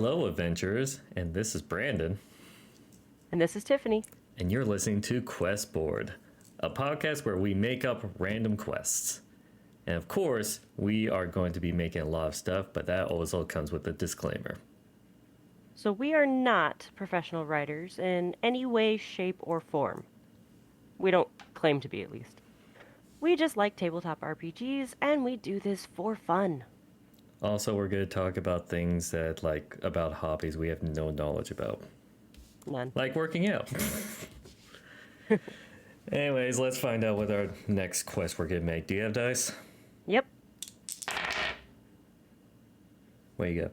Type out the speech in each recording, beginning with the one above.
Hello, adventurers, and this is Brandon, And this is Tiffany. and you're listening to Quest Board, a podcast where we make up random quests. And of course, we are going to be making a lot of stuff, but that also comes with a disclaimer. So, we are not professional writers in any way, shape, or form. We don't claim to be, at least. We just like tabletop RPGs, and we do this for fun. Also, we're going to talk about things that, about hobbies we have no knowledge about, None. like working out. Anyways, let's find out what our next quest we're going to make. Do you have dice? Yep. What you got?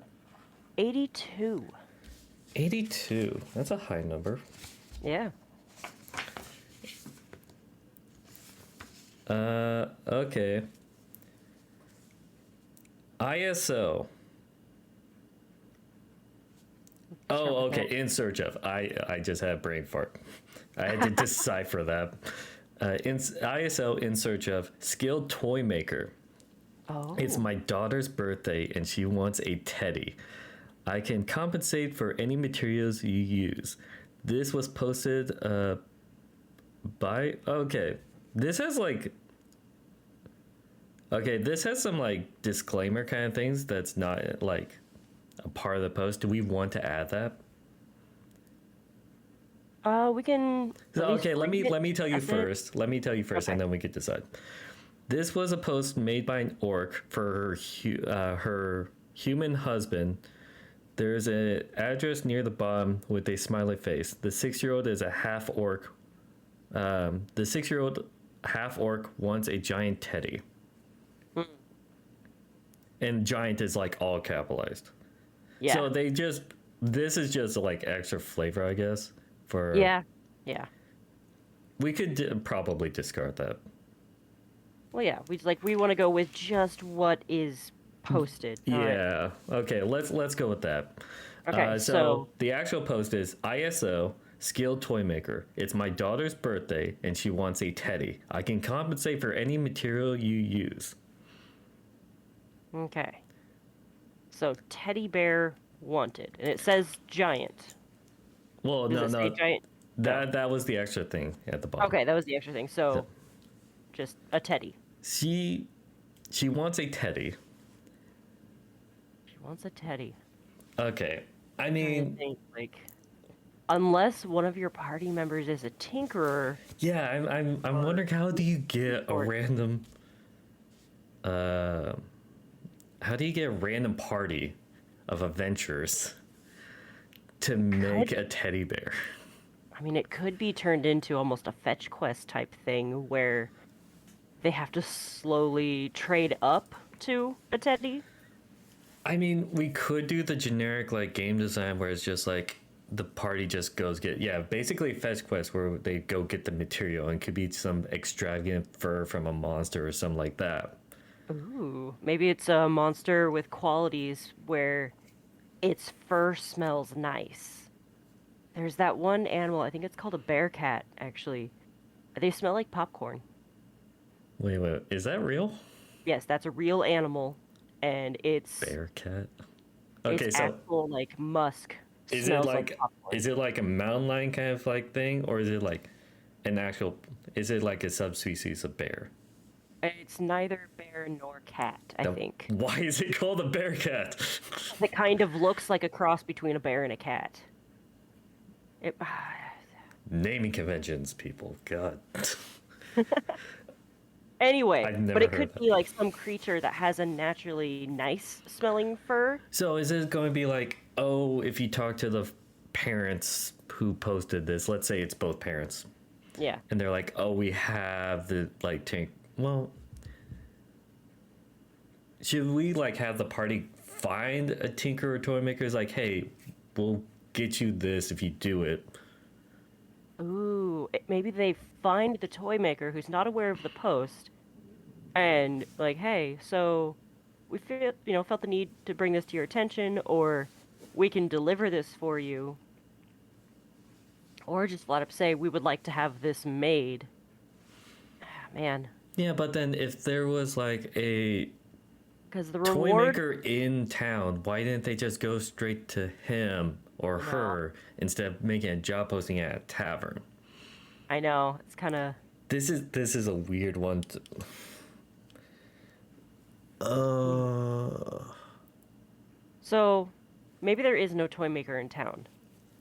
82. 82. That's a high number. Yeah. Okay. ISO. Oh, okay. In search of. I just had a brain fart. I had to decipher that. ISO in search of skilled toy maker. Oh. It's my daughter's birthday and she wants a teddy. I can compensate for any materials you use. This was posted by. Okay. This has this has some disclaimer kind of things that's not a part of the post. Do we want to add that? We can. Okay, let me tell you That's it? first. Let me tell you first, and Okay. then we could decide. This was a post made by an orc for her human husband. There's an address near the bottom with a smiley face. The 6-year-old is a half orc. The 6-year-old half orc wants a giant teddy. And giant is all capitalized. Yeah. So this is just extra flavor, I guess. For Yeah. Yeah. we could probably discard that. Well, yeah. We want to go with just what is posted. All right. Yeah. Okay. Let's go with that. Okay, so- the actual post is ISO skilled toy maker. It's my daughter's birthday and she wants a teddy. I can compensate for any material you use. Okay. So, teddy bear wanted. And it says giant. Well, Does it say giant? that was the extra thing at the bottom. Okay, that was the extra thing. So, just a teddy. She wants a teddy. She wants a teddy. Okay. I I mean, think, unless one of your party members is a tinkerer. yeah, I'm wondering how do you get a Or- random how do you get a random party of adventurers to make a teddy bear? I mean, it could be turned into almost a fetch quest type thing where they have to slowly trade up to a teddy. I mean, we could do the generic game design where it's just the party just goes basically fetch quest where they go get the material and could be some extravagant fur from a monster or something like that. Ooh, maybe it's a monster with qualities where its fur smells nice. There's that one animal, I think it's called a bear cat, actually. They smell like popcorn. Wait, is that real? Yes, that's a real animal, and it's Bear cat. Okay, its so actual musk is it smells like popcorn. is it like a mountain lion kind of thing, or is it an actual? Is it like a subspecies of bear? It's neither bear nor cat, I think. Why is it called a bear cat? It kind of looks like a cross between a bear and a cat. It, Naming conventions, people. God. anyway, I've never but it heard could be some creature that has a naturally nice smelling fur. So is it going to be if you talk to the parents who posted this, let's say it's both parents, Yeah. and they're like, oh, we have the tank. Well, should we have the party find a tinker or toy maker? Is hey, we'll get you this if you do it. Ooh, maybe they find the toy maker who's not aware of the post, and hey, so we felt the need to bring this to your attention, or we can deliver this for you, or just flat up say we would like to have this made. Man, Yeah, but then if there was a because the toy reward. maker in town. Why didn't they just go straight to him or I know. her instead of making a job posting at a tavern? I know it's kind of. This is a weird one. Uh, So maybe there is no toy maker in town.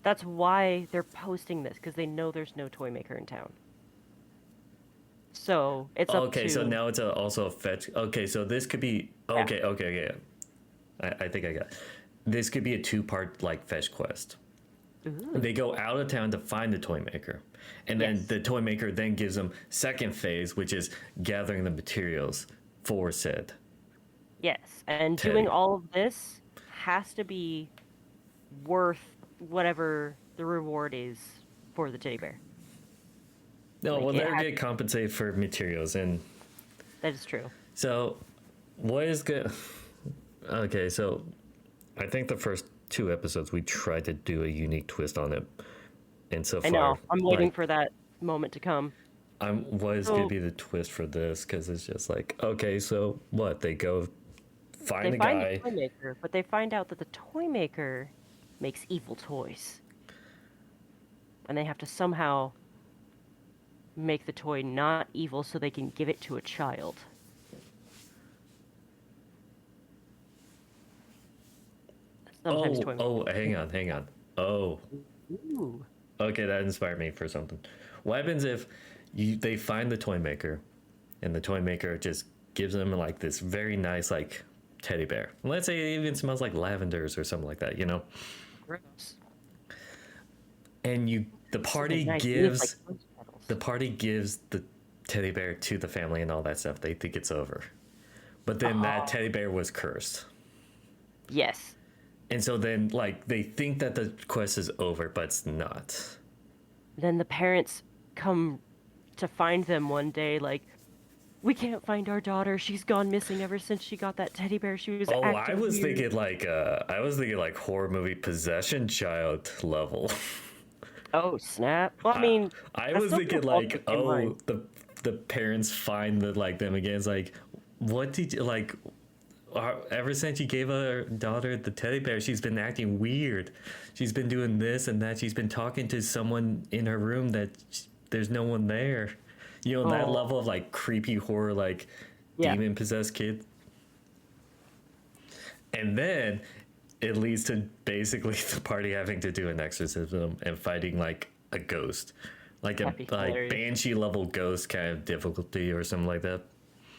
That's why they're posting this, because they know there's no toy maker in town. So it's up okay, to. so now it's also a fetch. Okay, so this could be Yeah. okay. Yeah. I think I got it. This could be a two-part like fetch quest. Ooh, They go out of town to find the toy maker, and then Yes. the toy maker then gives them second phase, which is gathering the materials for said. yes, and Teddy. doing all of this has to be worth whatever the reward is for the teddy bear. No, Like, well, it they're has- get compensated for materials, and That is true. so what is good? Okay, so I think the first two episodes we tried to do a unique twist on it, and so I far, know. I'm waiting like, for that moment to come. what is So- gonna be the twist for this? Because it's just like, okay, so what? They go find They a find guy. the toy maker, but they find out that the toy maker makes evil toys. And they have to somehow make the toy not evil so they can give it to a child. Sometimes toy Hang on. Oh, Ooh. okay, that inspired me for something. What happens if they find the toy maker, and the toy maker just gives them like this very nice like teddy bear? Let's say it even smells like lavenders or something like that, you know? Gross. And the party Nice. It gives looks like rose petals. the party gives the teddy bear to the family and all that stuff. They think it's over, but then that teddy bear was cursed. Yes. And so then, like, they think that the quest is over, but it's not. Then the parents come to find them one day, like, we can't find our daughter. She's gone missing ever since she got that teddy bear. She was Oh, I acting was weird." thinking like horror movie possession child level. Oh, snap. Well, I mean, I that's was not thinking the fault like, of the mind. the parents find like them again. It's like, what did you like? Ever since you gave her daughter the teddy bear, she's been acting weird. She's been doing this and that. She's been talking to someone in her room that there's no one there. You know, that Oh. level of like creepy horror, like Yeah. demon possessed kid. And then it leads to basically the party having to do an exorcism and fighting like a ghost, like That'd be a like hilarious. banshee level ghost kind of difficulty or something like that.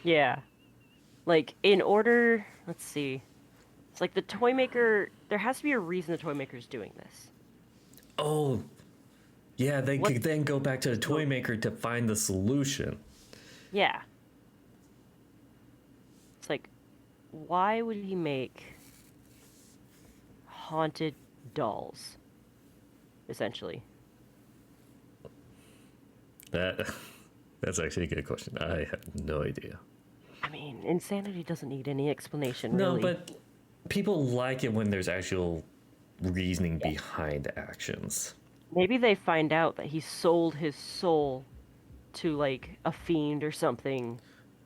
Yeah. Like, in order, let's see. It's like the toy maker, there has to be a reason the toy maker's doing this. Oh, yeah, they What- could then go back to the toy maker to find the solution. Yeah. It's like, why would he make haunted dolls? Essentially. That's actually a good question. I have no idea. I mean, insanity doesn't need any explanation, No, really. but people like it when there's actual reasoning behind actions. Maybe they find out that he sold his soul to, like, a fiend or something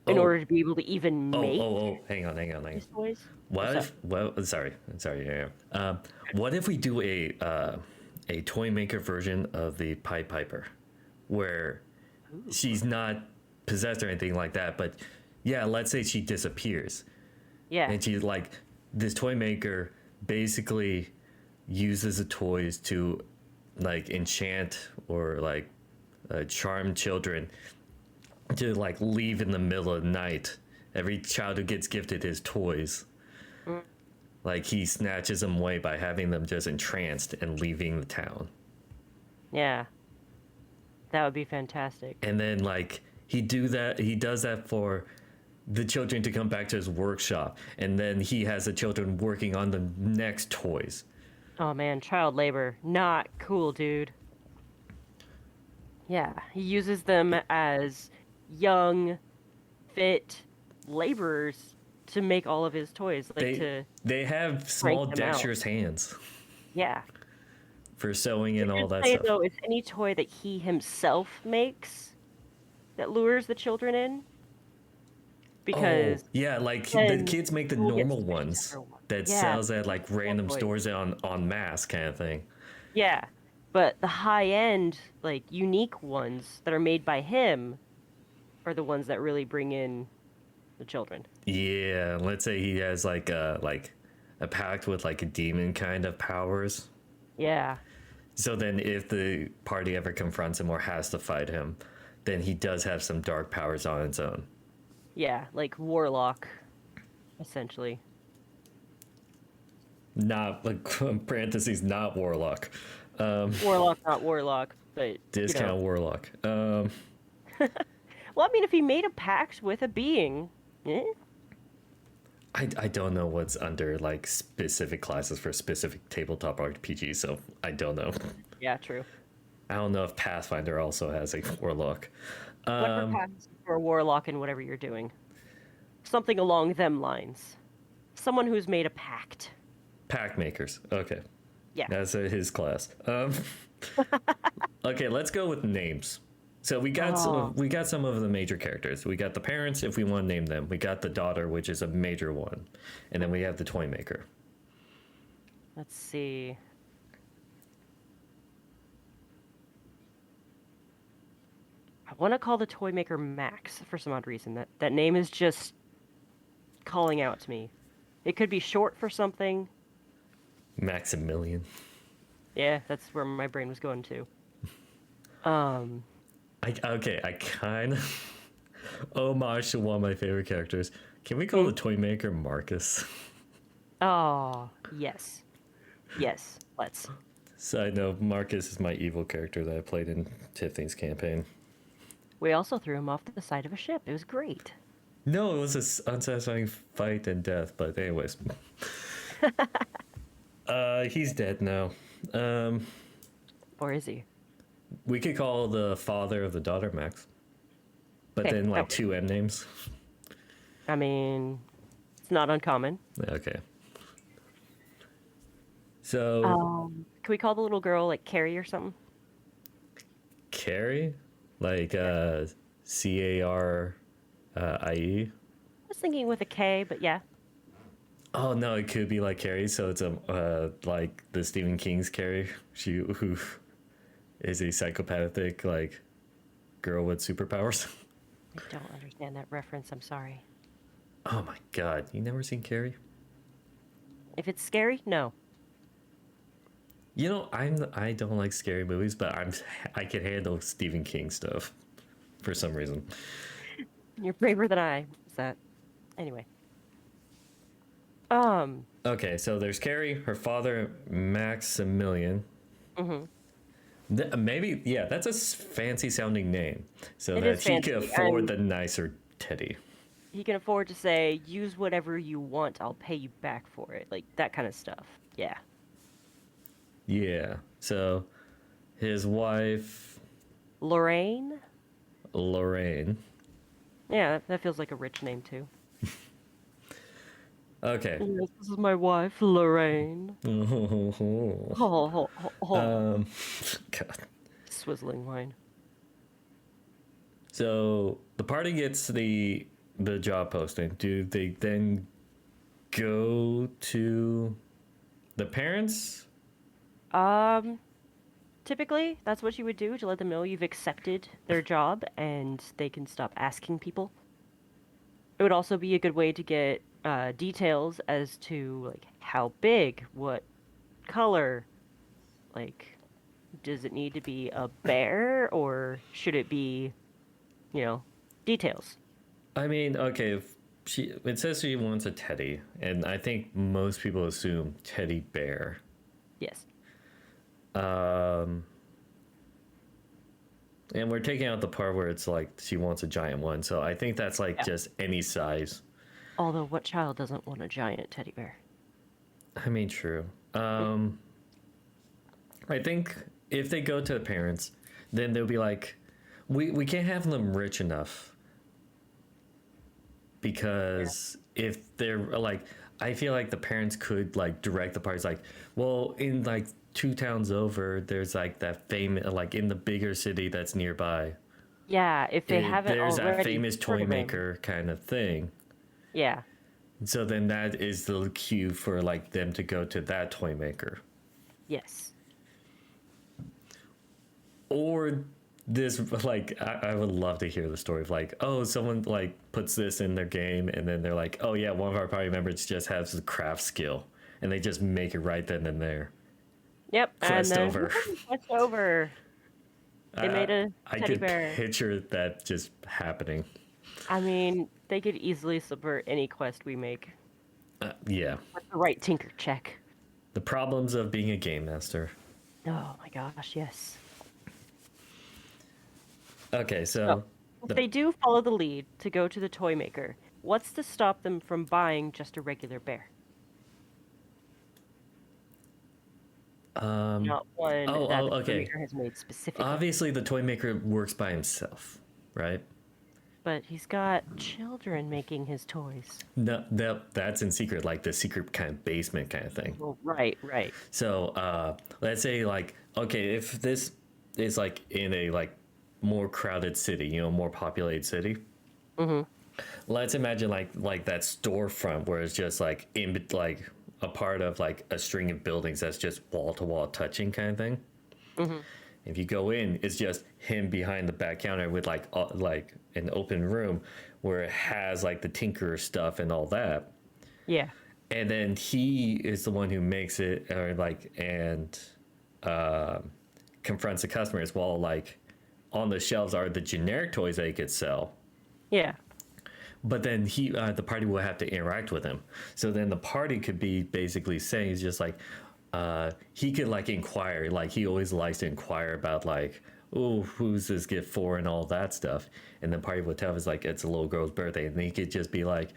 in Oh. order to be able to even make Hang on. these toys. What What's if? Well, sorry. Yeah. What if we do a toy maker version of the Pied Piper, where she's not possessed or anything like that, but yeah, let's say she disappears, Yeah. and she's like, this toy maker basically uses the toys to like enchant or like charm children to like leave in the middle of the night. Every child who gets gifted his toys, like he snatches them away by having them just entranced and leaving the town. Yeah. That would be fantastic. And then like he does that for the children to come back to his workshop, and then he has the children working on the next toys. Oh man, child labor. Not cool, dude. Yeah, he uses them as young, fit laborers to make all of his toys. They have small them out. dexterous hands Yeah. for sewing and all that Say, stuff. though, it's any toy that he himself makes that lures the children in. Oh, because yeah, like the then kids make the we'll get normal suspicious of ones everyone. that Yeah, sells at like small random toys. stores on mass kind of thing. Yeah, but the high end, like unique ones that are made by him are the ones that really bring in the children. Yeah, let's say he has like a pact with like a demon kind of powers. Yeah, So then if the party ever confronts him or has to fight him, then he does have some dark powers on its own. yeah, like Warlock, essentially. Not like parentheses, not warlock. Um, Warlock, not Warlock, but you know. discount warlock. Well, I mean, if he made a pact with a being, eh? I don't know what's under like specific classes for specific tabletop RPGs, so I don't know. Yeah, true. I don't know if Pathfinder also has a warlock. Whatever pacts for a Warlock and whatever you're doing. Something along them lines. Someone who's made a pact. Pack makers. Okay, Yeah. that's his class. Okay, let's go with names. So Oh, we got some of the major characters. We got the parents, if we want to name them. We got the daughter, which is a major one, and then we have the toy maker. let's see. I want to call the toy maker Max for some odd reason. That name is just calling out to me. It could be short for something. Maximilian. Yeah, that's where my brain was going to. Um, I kind of homage to one of my favorite characters. Can we call hmm? the toy maker Marcus? Oh, yes. Yes, let's. Side note, Marcus is my evil character that I played in Tiffany's campaign. We also threw him off the side of a ship. It was great. No, it was an unsatisfying fight and death, but anyways. He's dead now. Um, Or is he? we could call the father of the daughter Max, but Okay, then that like works. two M names. I mean, it's not uncommon. Okay. So Can we call the little girl like Carrie or something? Carrie, like CARIE. I was thinking with a K, but yeah. Oh no, it could be like Carrie. So it's a like the Stephen King's Carrie, she who is a psychopathic like girl with superpowers. I don't understand that reference. I'm sorry. Oh my god, you never seen Carrie? If it's scary, no. You know, I don't like scary movies, but I can handle Stephen King stuff for some reason. You're braver than I. Is that? Anyway. Um. Okay, so there's Carrie, her father Maximilian. hmm Maybe yeah, that's a fancy sounding name, so It that is he can fancy, afford and the nicer teddy. he can afford to say, "Use whatever you want. I'll pay you back for it." Like that kind of stuff. Yeah. Yeah. So his wife Lorraine. Lorraine. Yeah, that feels like a rich name too. Okay. Yes, this is my wife, Lorraine. Oh. um, God. Swizzling wine. So the party gets the job posting. Do they then go to the parents? Um, Typically, that's what you would do to let them know you've accepted their job and they can stop asking people. It would also be a good way to get details as to like how big, what color, like does it need to be a bear or should it be, you know, details. I mean, okay, if it says she wants a teddy, and I think most people assume teddy bear. Yes. Um, and we're taking out the part where it's like she wants a giant one, so I think that's like Yeah. just any size. Although what child doesn't want a giant teddy bear? I mean, true. I think if they go to the parents, then they'll be like, we can't have them rich enough because if they're like, I feel like the parents could like direct the parties like, well, in like two towns over, there's like that famous like in the bigger city that's nearby. Yeah, if they haven't There's that already famous heard toy of him. maker kind of thing. Yeah. So then that is the cue for like them to go to that toy maker. Yes. Or this, like, I would love to hear the story of like, oh, someone like puts this in their game and then they're like, oh yeah, one of our party members just has the craft skill and they just make it right then and there. Yep. And Quest then over. quest over. They made a I teddy could bear. picture that just happening. I mean, they could easily subvert any quest we make Yeah. with the right tinker check. The problems of being a game master. Oh my gosh, yes. Okay, So, so if they do follow the lead to go to the toy maker, what's to stop them from buying just a regular bear? Not one oh, that oh, the toy okay. maker has made specifically. Obviously the toy maker works by himself, right? But he's got children making his toys. No, that's in secret, like the secret kind of basement kind of thing. Well, right, right. So let's say like, okay, if this is like in a like more crowded city, you know, more populated city. Let's imagine like that storefront where it's just like in like a part of like a string of buildings that's just wall to wall touching kind of thing. If you go in, it's just him behind the back counter with like an open room where it has like the tinker stuff and all that. Yeah. And then he is the one who makes it or like and confronts the customers while like on the shelves are the generic toys that he could sell. Yeah. But then the party will have to interact with him. So then the party could be basically saying, he's just like, he could like inquire, like he always likes to inquire about like, oh, who's this gift for and all that stuff. And the party would tell him it's like, it's a little girl's birthday. And he could just be like,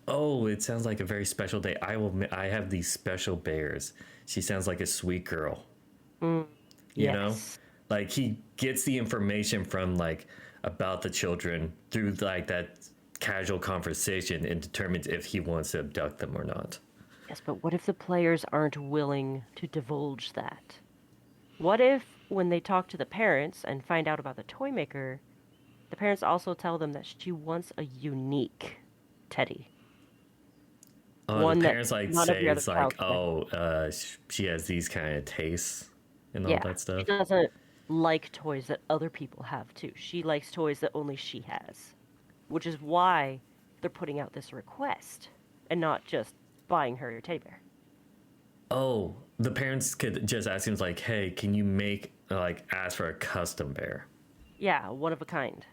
oh, it sounds like a very special day. I have these special bears. She sounds like a sweet girl. You know? Like he gets the information from like about the children through like that casual conversation and determines if he wants to abduct them or not. Yes, but what if the players aren't willing to divulge that? What if, when they talk to the parents and find out about the toy maker, the parents also tell them that she wants a unique teddy? One The that parents like none of say the other it's like, child oh, she has these kind of tastes and all Yeah, that she stuff. doesn't like toys that other people have too. She likes toys that only she has, which is why they're putting out this request and not just buying her a teddy bear. Oh, the parents could just ask him like, hey, can you ask for a custom bear? Yeah, one of a kind.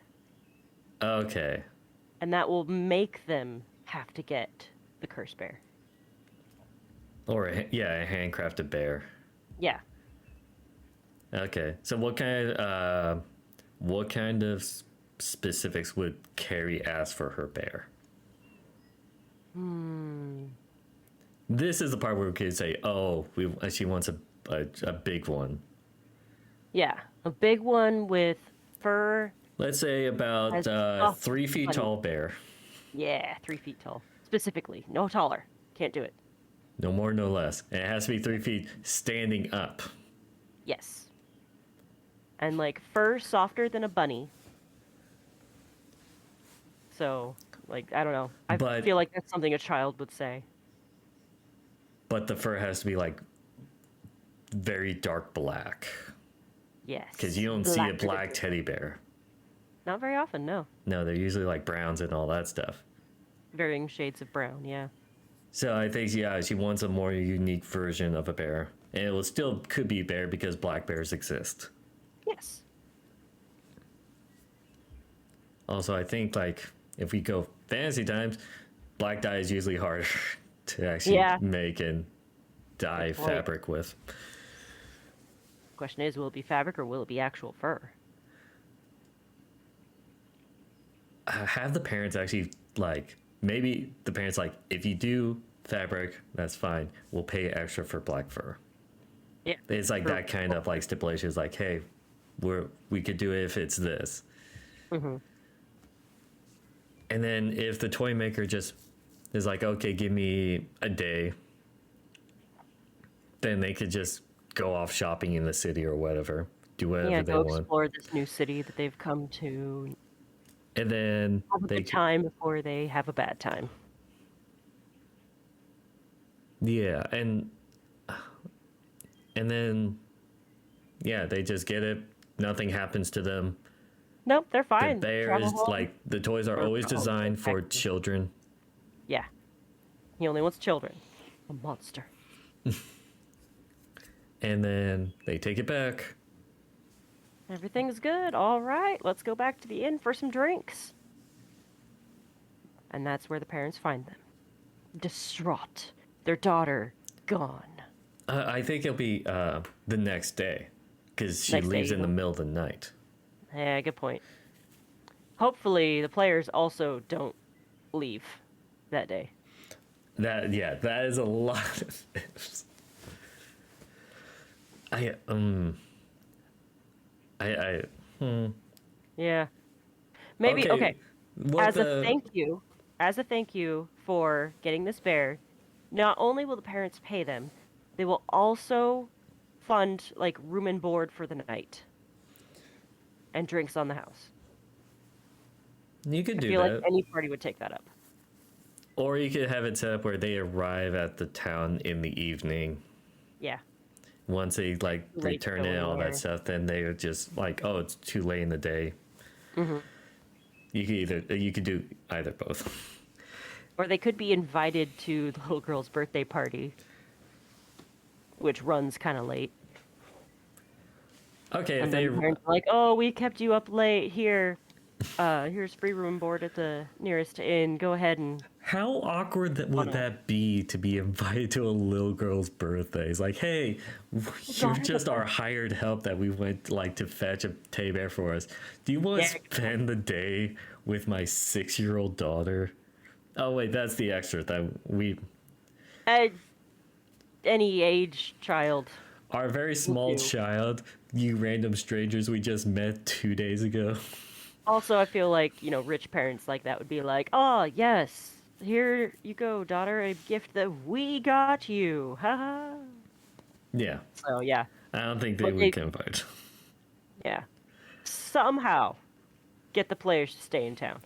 Okay. And that will make them have to get the curse bear. Or a handcrafted bear. Yeah. Okay. So what kind of specifics would Carrie ask for her bear? This is the part where we could say, oh, she wants a big one. Yeah. A big one with fur. Let's say about As soft 3 feet bunny. tall bear. Yeah, 3 feet tall. Specifically. No taller. Can't do it. No more, no less. And it has to be 3 feet standing up. Yes. And like fur softer than a bunny. So, like, I don't know. I But- feel like that's something a child would say. But the fur has to be like very dark black. Yes. Because you don't see a Blacker than- black teddy bear. Not very often, no. No, they're usually like browns and all that stuff. Varying shades of brown, yeah. So I think, yeah, she wants a more unique version of a bear. And it will still could be a bear because black bears exist. Yes. Also, I think like if we go fantasy times, black dye is usually harder to actually Yeah. make and dye Good point. fabric with. Question is, will it be fabric or will it be actual fur? Have the parents actually like maybe the parents like if you do fabric, that's fine. We'll pay extra for black fur. Yeah. It's like For- that kind of like stipulation is like, hey, we could do it if it's this. Mhm. And then if the toy maker just is like, okay, give me a day, then they could just go off shopping in the city or whatever. do whatever Yeah, they go want. explore this new city that they've come to. And then Have a they good time before they have a bad time. yeah, and then yeah, they just get it. Nothing happens to them. Nope, they're The fine. bear Travel is home like the toys are or always go home. designed for Exactly. children. Yeah, he only wants children. A monster. And then they take it back. Everything's good. All right, let's go back to the inn for some drinks. And that's where the parents find them. Distraught. Their daughter gone. I think it'll be the next day because she Next day, leaves in the even. middle of the night. Yeah, good point. Hopefully, the players also don't leave that day. That is a lot of ifs. I I Yeah. Maybe, okay. What As a the thank you for getting this bear, not only will the parents pay them, they will also fund like room and board for the night and drinks on the house. you could I do feel like that, any party would take that up. or you could have it set up where they arrive at the town in the evening. Yeah. Once they like Late return in going all that there. stuff, then they're just like, oh, it's too late in the day. Hmm. You could do either both. Or they could be invited to the little girl's birthday party, which runs kind of late. Okay, if And they then the parents are like, "Oh, we kept you up late. Here's free room and board at the nearest inn. Go ahead and." how awkward that would no. that be to be invited to a little girl's birthday? It's like, hey, you're just our hired help that we went like to fetch a teddy bear for us. Do you want to Yeah. spend the day with my 6-year-old daughter? Oh wait, that's the extra that we Uh, any age child. our very small do. child, you random strangers we just met 2 days ago. Also, I feel like, rich parents like that would be like, "Oh, yes. Here you go, daughter, a gift that we got you." Haha. Yeah, So, yeah. I don't think they But would they, confide. yeah. Somehow get the players to stay in town.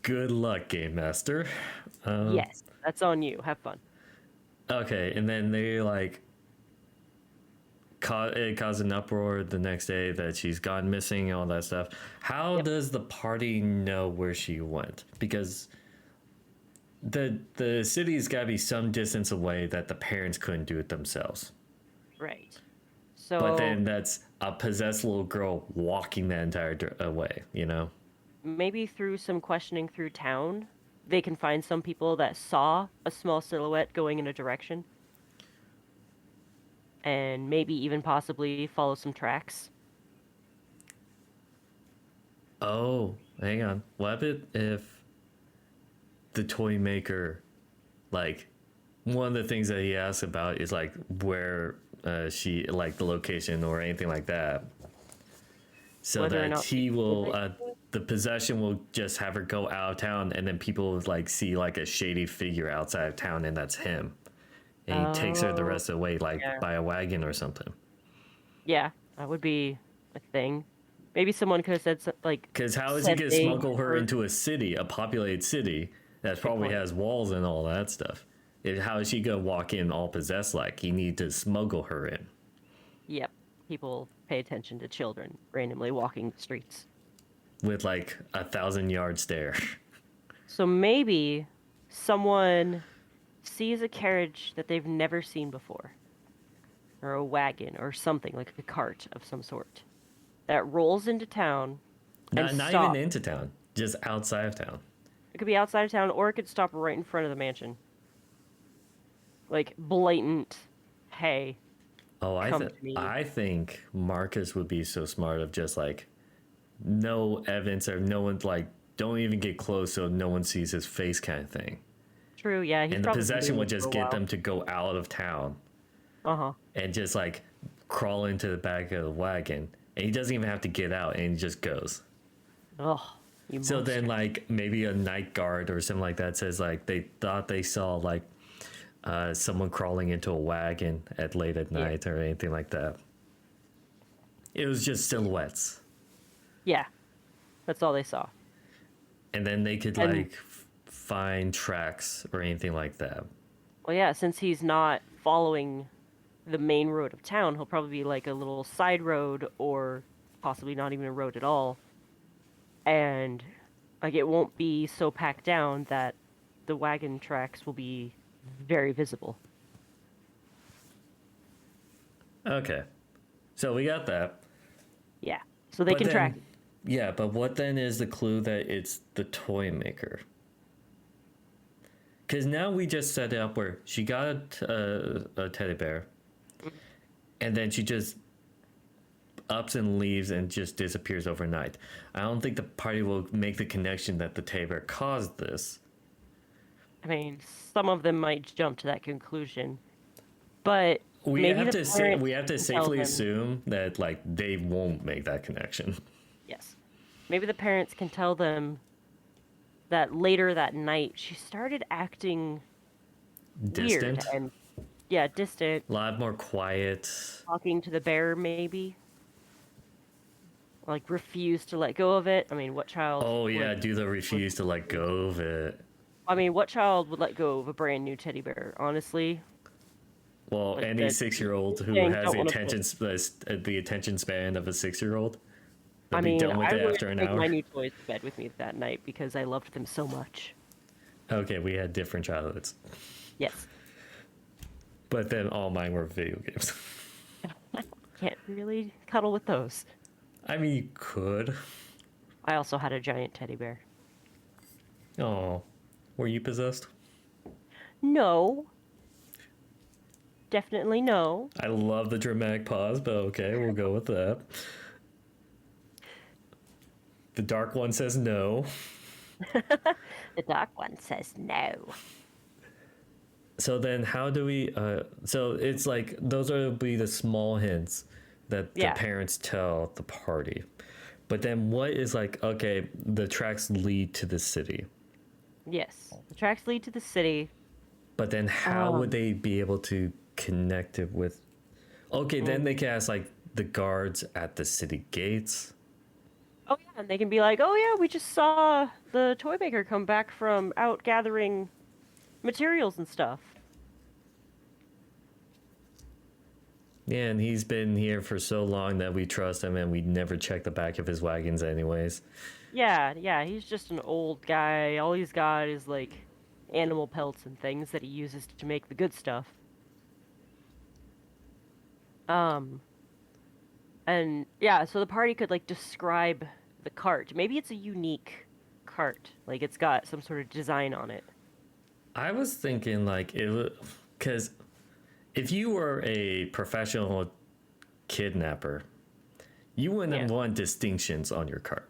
Good luck, game master. Yes, that's on you. Have fun. Okay, and then they like it caused an uproar the next day that she's gone missing and all that stuff. How Yep. does the party know where she went? Because the city's got to be some distance away that the parents couldn't do it themselves. Right. So But then that's a possessed little girl walking the entire way, you know? maybe through some questioning through town, they can find some people that saw a small silhouette going in a direction. And maybe even possibly follow some tracks. Oh, hang on. What if the toy maker, like, one of the things that he asks about is like where she, like the location or anything like that, so Whether or that not he will, they- the possession will just have her go out of town, and then people would like see like a shady figure outside of town, and that's him, and he takes her the Oh, rest of the way, like yeah. by a wagon or something. Yeah, that would be a thing. Maybe someone could have said like Because how is he said gonna they smuggle her were- into a city, a populated city that probably point. has walls and all that stuff? How is she gonna walk in all possessed like? You need to smuggle her in. Yep. People pay attention to children randomly walking the streets. With like 1,000-yard stare. So maybe someone sees a carriage that they've never seen before, or a wagon, or something like a cart of some sort, that rolls into town and Not stop. even into town, just outside of town. It could be outside of town, or it could stop right in front of the mansion. Like blatant, hey, Oh, come to me. I think Marcus would be so smart of just like no evidence or no one like don't even get close so no one sees his face kind of thing. True, yeah. He's And the probably possession doing would this just for a get them to go out of town while. Uh-huh. and just like crawl into the back of the wagon. And he doesn't even have to get out and he just goes. Ugh, you So monster. then like maybe a night guard or something like that says like they thought they saw like someone crawling into a wagon at late at Yeah. night or anything like that. It was just silhouettes. Yeah, that's all they saw. And then they could, And like, find tracks or anything like that. well, yeah, since he's not following the main road of town, he'll probably be like a little side road or possibly not even a road at all. And like it won't be so packed down that the wagon tracks will be very visible. Okay. So we got that. Yeah. So they But can track. then, yeah, but what then is the clue that it's the toy maker? Because now we just set it up where she got a teddy bear, and then she just ups and leaves and just disappears overnight. I don't think the party will make the connection that the teddy bear caused this. I mean, some of them might jump to that conclusion, but We maybe have the to parents we have to can tell safely them- assume that like they won't make that connection. Yes. Maybe the parents can tell them that later that night she started acting Distant, weird and yeah, distant, a lot more quiet. talking to the bear maybe. Like refused to let go of it. I mean, what child Oh yeah, would, do the refuse to let go of it. I mean, what child would let go of a brand new teddy bear, honestly? Well, Like any that 6-year-old who saying, has "Don't the wanna the attention span of a 6-year-old, they'll I be mean, done with I it would after an take my hour. new toys to bed with me that night because I loved them so much. Okay, we had different childhoods, Yes. but then all mine were video games. Can't really cuddle with those. I mean, you could. I also had a giant teddy bear. Oh, were you possessed? No. Definitely no. I love the dramatic pause, but okay, we'll go with that. The dark one says no. The dark one says no. So then, how do we? So it's like those are be the small hints that the Yeah. parents tell the party. But then, what is like? Okay, the tracks lead to the city. Yes. The tracks lead to the city. But then, how would Um. they be able to connect it with? Okay, then they can ask like the guards at the city gates. Oh yeah, and they can be like, "Oh yeah, we just saw the toy maker come back from out gathering materials and stuff." Yeah, and he's been here for so long that we trust him, and we never check the back of his wagons, anyways. Yeah, yeah, he's just an old guy. All he's got is like animal pelts and things that he uses to make the good stuff. Um, and yeah, so the party could like describe the cart. Maybe it's a unique cart. Like it's got some sort of design on it. I was thinking like it, because if you were a professional kidnapper, you wouldn't Yeah. want distinctions on your cart.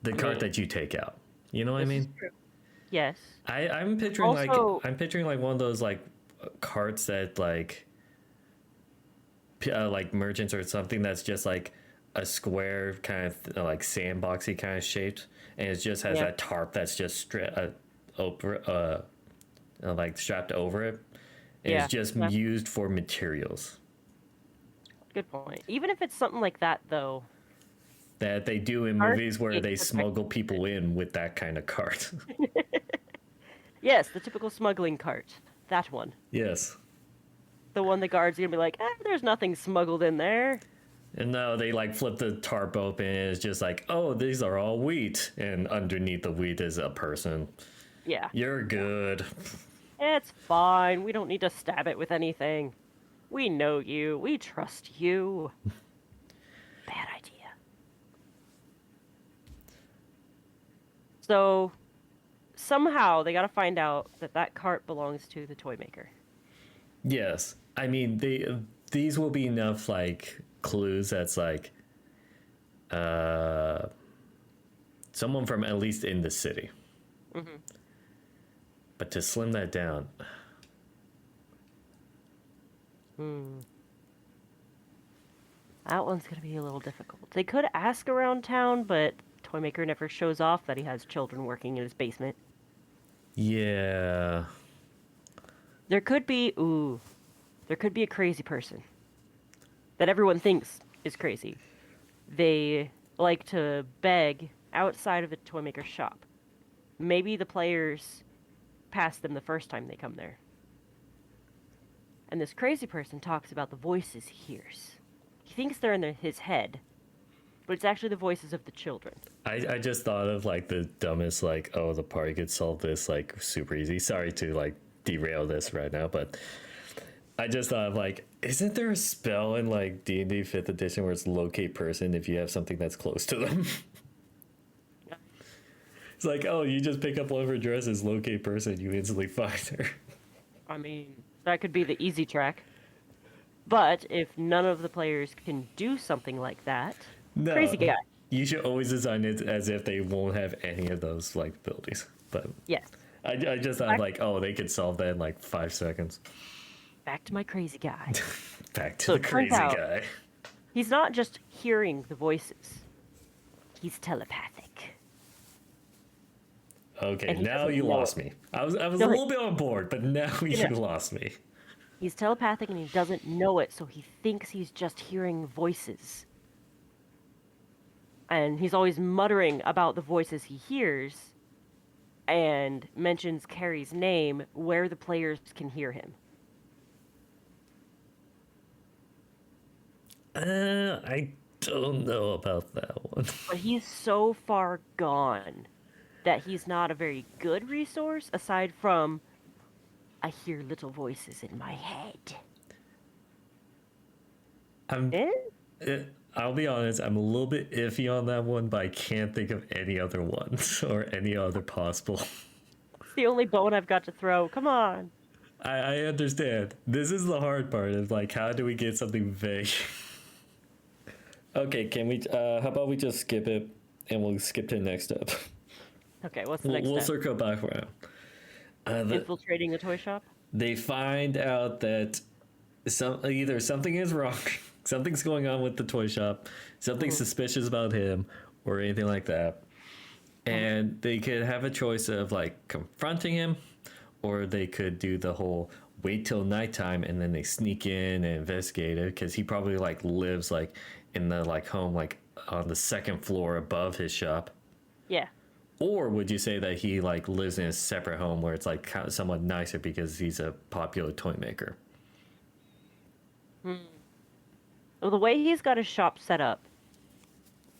The cart mean, that you take out. You know what I This is mean? true. Yes. I'm picturing Also- like I'm picturing like one of those like carts that like merchants or something that's just like a square kind of like sandboxy kind of shaped, and it just has Yeah. that tarp that's just over like strapped over it. And Yeah. it's just Yeah. used for materials Good point. Even if it's something like that, though, that they do in Cart movies where is they protected. smuggle people in with that kind of cart. yes, the typical smuggling cart. That one. Yes. The one the guards are gonna be like, there's nothing smuggled in there. And no, they like flip the tarp open and it's just like, oh, these are all wheat. And underneath the wheat is a person. Yeah. You're good. It's fine. We don't need to stab it with anything. We know you. We trust you. Bad idea. So, somehow they gotta find out that that cart belongs to the toy maker. Yes. I mean, these will be enough like clues that's like someone from at least in the city. But to slim that down, That one's gonna be a little difficult. They could ask around town, but toy maker never shows off that he has children working in his basement. yeah. There could be a crazy person that everyone thinks is crazy. They like to beg outside of the toy maker's shop. Maybe the players pass them the first time they come there. And this crazy person talks about the voices he hears. He thinks they're in his head, but it's actually the voices of the children. I just thought of like the dumbest, like, oh, the party could solve this like super easy. Sorry to like derail this right now, but I just thought of like, isn't there a spell in like D&D 5th edition where it's locate person if you have something that's close to them? It's like, oh, you just pick up one of her dresses, locate person, you instantly find her. I mean, that could be the easy track. But if none of the players can do something like that, No, crazy guy. you should always design it as if they won't have any of those like abilities. But Yes. I just thought like, oh, they could solve that in like 5 seconds. Back to my crazy guy. Back to So the it turns crazy out- guy. He's not just hearing the voices. He's telepathic. Okay, And he now doesn't you know lost it. me. I was a No, little bit on board, but now you Yeah. lost me. He's telepathic and he doesn't know it, so he thinks he's just hearing voices. And he's always muttering about the voices he hears and mentions Carrie's name where the players can hear him. I don't know about that one. But he's so far gone that he's not a very good resource aside from I hear little voices in my head. I'm. Eh? I'll be honest. I'm a little bit iffy on that one, but I can't think of any other ones or any other possible. It's the only bone I've got to throw. Come on. I understand. This is the hard part of like, how do we get something vague? Okay, can we? How about we just skip it and we'll skip to the next step. Okay, what's the We'll, next we'll step? circle back around. Infiltrating the toy shop? They find out that either something is wrong, something's going on with the toy shop, something suspicious about him, or anything like that. And they could have a choice of like confronting him, or they could do the whole wait till nighttime and then they sneak in and investigate it because he probably like lives like in the like home like on the second floor above his shop. Yeah. Or would you say that he like lives in a separate home where it's like somewhat nicer because he's a popular toy maker? Well, the way he's got his shop set up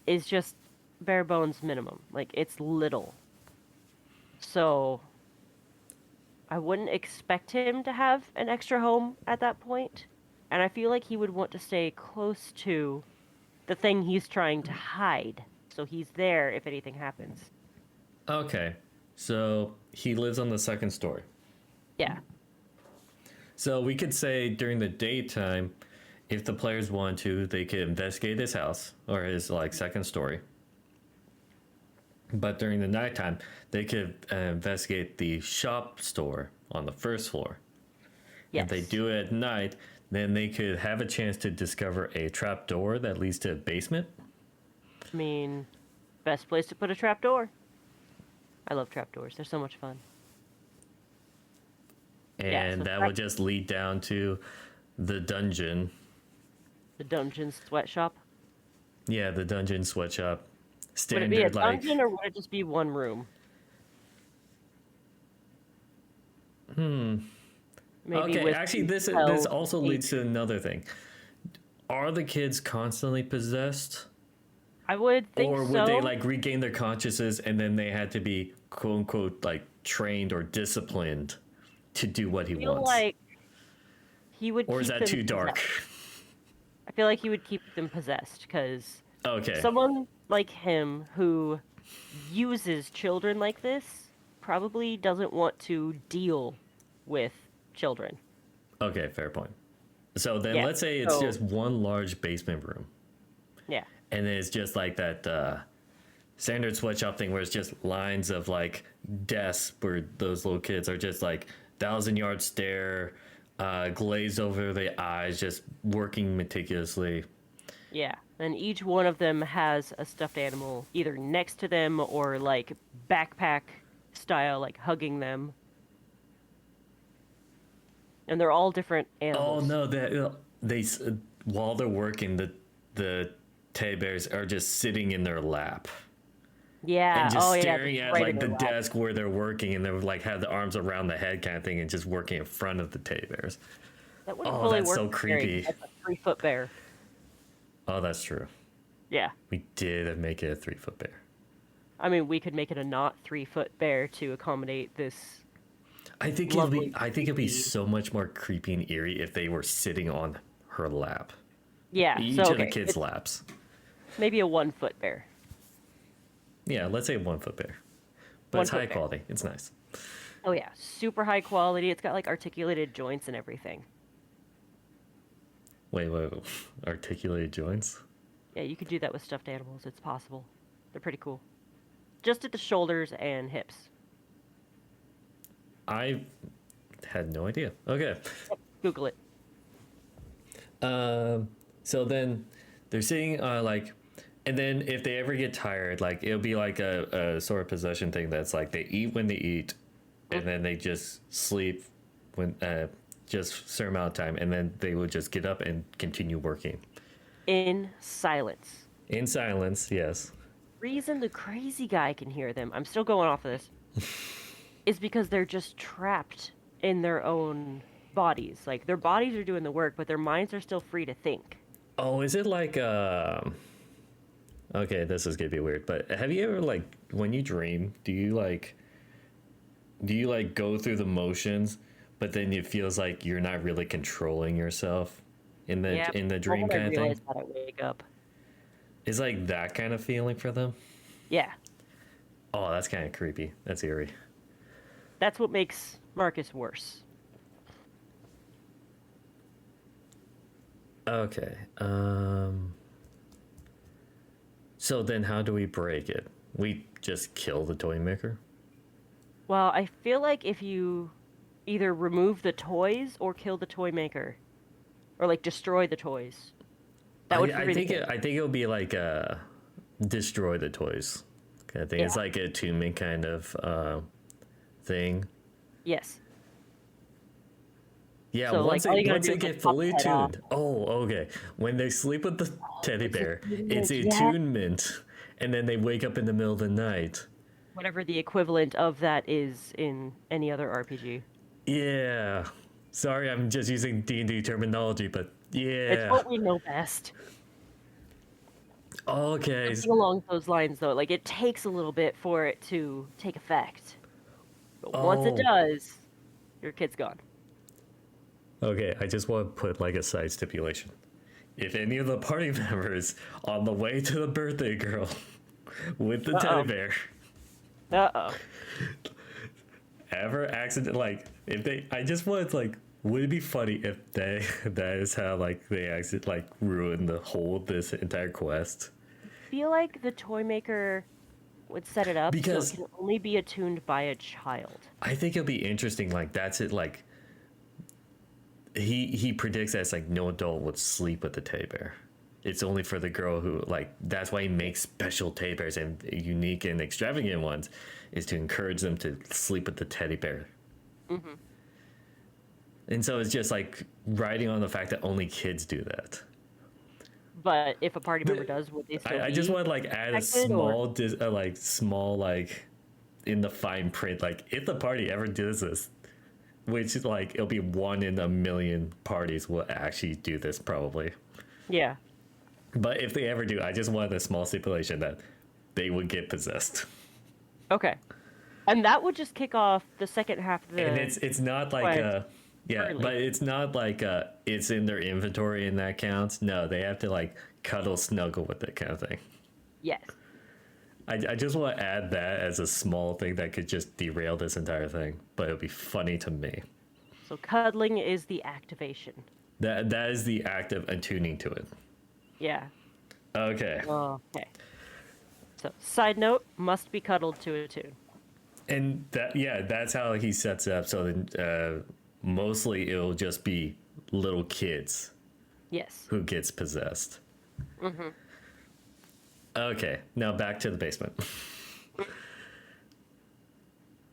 is just bare bones minimum. Like, it's little. So, I wouldn't expect him to have an extra home at that point. And I feel like he would want to stay close to the thing he's trying to hide. So he's there if anything happens. Okay, so he lives on the second story. Yeah. So we could say during the daytime, if the players want to, they could investigate his house or his like second story. But during the nighttime, they could investigate the shop store on the first floor. Yes. If they do it at night, then they could have a chance to discover a trap door that leads to a basement. I mean, best place to put a trapdoor. I love trapdoors. They're so much fun. And so that trap- would just lead down to the dungeon. The dungeon sweatshop. Yeah, the dungeon sweatshop. Would it be a Standard like dungeon or would it just be one room? Maybe okay, with actually this detailed also leads to another thing. Are the kids constantly possessed? I would think Or would so. they like regain their consciousness and then they had to be quote unquote like trained or disciplined to do what he I feel wants? like he would. Or is keep that them too dark? possessed. I feel like he would keep them possessed because Okay. someone like him who uses children like this probably doesn't want to deal with children. Okay, fair point. So then Yeah, let's say it's so- just one large basement room. Yeah. And then it's just like that standard sweatshop thing where it's just lines of like desks where those little kids are just like 1,000-yard stare, glazed over the eyes, just working meticulously. Yeah, and each one of them has a stuffed animal either next to them or like backpack style, like hugging them. And they're all different Oh animals. no, they while they're working, the teddy bears are just sitting in their lap Yeah. and just Oh, yeah. staring Just at right like in the their lap. desk where they're working, and they're like have the arms around the head kind of thing, and just working in front of the teddy bears. That wouldn't Oh, fully that's work so with Gary, 'cause creepy. that's a 3-foot bear. Oh, that's true. Yeah. We did make it a 3-foot bear. I mean, we could make it a not 3-foot bear to accommodate this lovely, I think it'd be creepy. so much more creepy and eerie if they were sitting on her lap, Yeah. each So of the okay, kids' it's laps. maybe a 1-foot bear. Yeah, let's say 1-foot bear, but One it's high foot bear. quality. It's nice. Oh yeah, super high quality. It's got like articulated joints and everything. Wait. Articulated joints? Yeah, you could do that with stuffed animals. It's possible. They're pretty cool. Just at the shoulders and hips. I had no idea. Okay. Google it. So then they're sitting like, and then if they ever get tired, like it'll be like a sort of possession thing that's like they eat when they eat, and then they just sleep when just a certain amount of time, and then they would just get up and continue working In silence. in silence. Yes. Reason the crazy guy can hear them, I'm still going off of this, is because they're just trapped in their own bodies. Like their bodies are doing the work, but their minds are still free to think. Oh, is it like okay, this is gonna be weird, but have you ever like when you dream, do you like go through the motions, but then it feels like you're not really controlling yourself Yeah. in the But dream when I kind of thing? realize that, I wake up. It's like that kind of feeling for them. Yeah. Oh, that's kind of creepy. That's eerie. That's what makes Marcus worse. Okay. So then how do we break it? We just kill the toy maker? Well, I feel like if you either remove the toys or kill the toy maker, or like destroy the toys, that would free the kid. I think it'll be like destroy the toys kind of thing. It's Yeah. like a attunement kind of thing. Yes. Yeah, So, like, all you gotta once do they is, get like, pop fully the head off. attuned. Oh, okay. When they sleep with the teddy it's bear, attunement, it's yeah. attunement, and then they wake up in the middle of the night. Whatever the equivalent of that is in any other RPG. Yeah. Sorry, I'm just using D&D terminology, but It's yeah. what we know best. Okay. Something along those lines, though. Like, it takes a little bit for it to take effect. But once it Oh. does, your kid's gone. Okay, I just want to put like a side stipulation. If any of the party members on the way to the birthday girl with the Uh-oh. teddy bear Uh-oh. ever accident like if they I just want to like would it be funny if they that is how like they accident like ruin the whole this entire quest? Feel like the toy maker would set it up Because- so it can only be attuned by a child. I think it'll be interesting. Like that's it. Like he predicts that it's like no adult would sleep with the teddy bear. It's only for the girl who like. That's why he makes special teddy bears and unique and extravagant ones, is to encourage them to sleep with the teddy bear. Mm-hmm. And so it's just like riding on the fact that only kids do that. But if a party member does, would they still I just be want to like add a affected, or- small, like small, like in the fine print, like if the party ever does this, which is like it'll be 1 in a million parties will actually do this probably. Yeah. But if they ever do, I just wanted a small stipulation that they would get possessed. Okay. And that would just kick off the second half of the... And it's not like quest yeah, early. but it's not like it's in their inventory and that counts. No, they have to like cuddle snuggle with it kind of thing. Yes. I just want to add that as a small thing that could just derail this entire thing, but it'll be funny to me. So cuddling is the activation. That is the act of attuning to it. Yeah. Okay. Okay. So, side note, must be cuddled to attune. And that's how he sets it up. So then mostly it'll just be little kids Yes. who gets possessed. Mm-hmm. Okay, now back to the basement.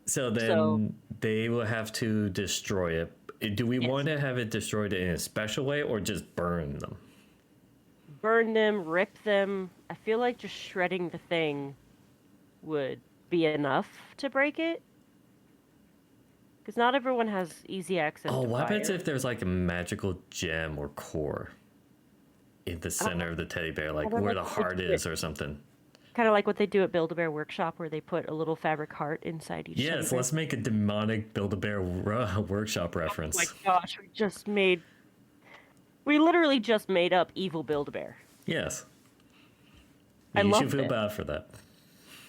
So then So- they will have to destroy it. Do we Yes. want to have it destroyed in a special way or just burn them? burn them, rip them. I feel like just shredding the thing would be enough to break it. Because not everyone has easy access Oh, to what happens fire. if there's like a magical gem or core in the Uh, center of the teddy bear, like Kind of where like the what they heart do at, is or something? kind of like what they do at Build-A-Bear Workshop, where they put a little fabric heart inside each teddy Yes, bear. let's make a demonic Build-A-Bear workshop Oh my reference. gosh, we literally just made up evil Build-A-Bear. Yes. I You should love feel this. bad for that.